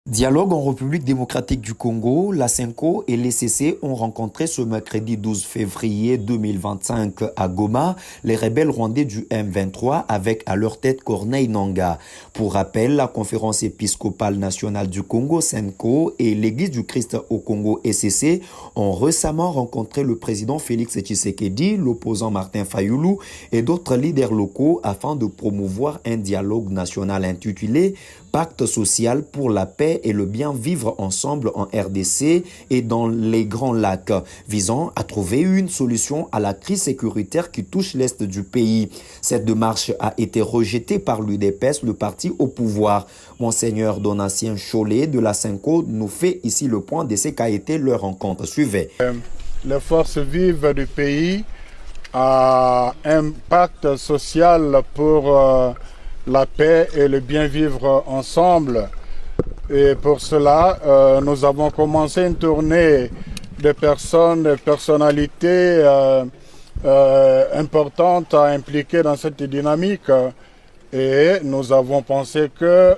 Dialogue en République démocratique du Congo, la CENCO et l'ECC ont rencontré ce mercredi 12 février 2025 à Goma les rebelles rwandais du M23 avec à leur tête Corneille Nangaa. Pour rappel, la conférence épiscopale nationale du Congo, CENCO, et l'Église du Christ au Congo, ECC, ont récemment rencontré le président Félix Tshisekedi, l'opposant Martin Fayulu et d'autres leaders locaux afin de promouvoir un dialogue national intitulé Pacte social pour la paix et le bien vivre ensemble en RDC et dans les Grands Lacs, visant à trouver une solution à la crise sécuritaire qui touche l'Est du pays. Cette démarche a été rejetée par l'UDPS, le parti au pouvoir. Monseigneur Donatien Cholet de la CENCO nous fait ici le point de ce qu'a été leur rencontre. Suivez. Les forces vives du pays ont un pacte social pour la paix et le bien vivre ensemble. Et pour cela, nous avons commencé une tournée de personnes, de personnalités importantes à impliquer dans cette dynamique. Et nous avons pensé que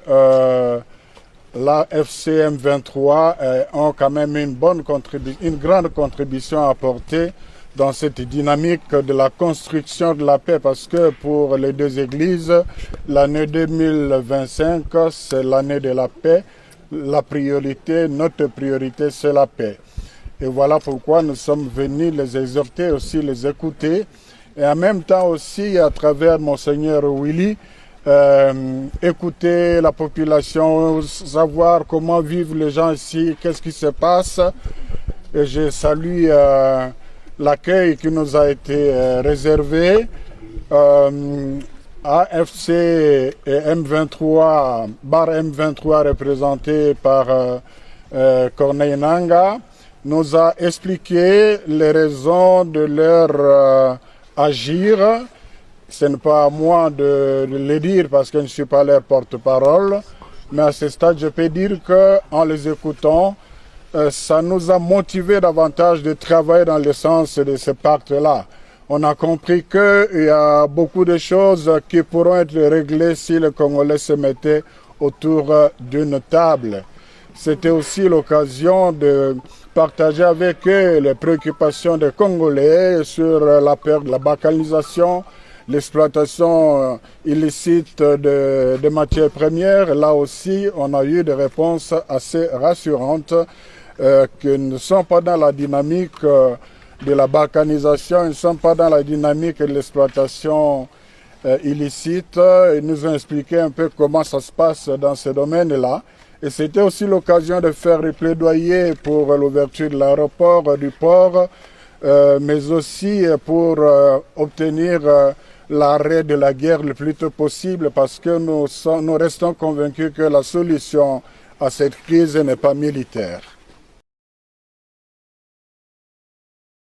la FCM 23 ont quand même une grande contribution à apporter dans cette dynamique de la construction de la paix, parce que pour les deux églises, l'année 2025, c'est l'année de la paix. La priorité, notre priorité, c'est la paix. Et voilà pourquoi nous sommes venus les exhorter, aussi les écouter, et en même temps aussi, à travers Monseigneur Willy, écouter la population, savoir comment vivent les gens ici, qu'est-ce qui se passe. Et je salue l'accueil qui nous a été réservé. AFC et M23, bar M23 représenté par Corneille Nangaa, nous a expliqué les raisons de leur agir. Ce n'est pas à moi de le dire parce que je ne suis pas leur porte-parole, mais à ce stade, je peux dire qu'en les écoutant, ça nous a motivé davantage de travailler dans le sens de ce pacte-là. On a compris qu'il y a beaucoup de choses qui pourront être réglées si les Congolais se mettaient autour d'une table. C'était aussi l'occasion de partager avec eux les préoccupations des Congolais sur la perte de la balkanisation, l'exploitation illicite de matières premières. Là aussi, on a eu des réponses assez rassurantes qui ne sont pas dans la dynamique de la balkanisation, ils ne sont pas dans la dynamique de l'exploitation illicite. Ils nous ont expliqué un peu comment ça se passe dans ce domaine-là. Et c'était aussi l'occasion de faire des plaidoyers pour l'ouverture de l'aéroport, du port, mais aussi pour obtenir l'arrêt de la guerre le plus tôt possible, parce que nous restons convaincus que la solution à cette crise n'est pas militaire.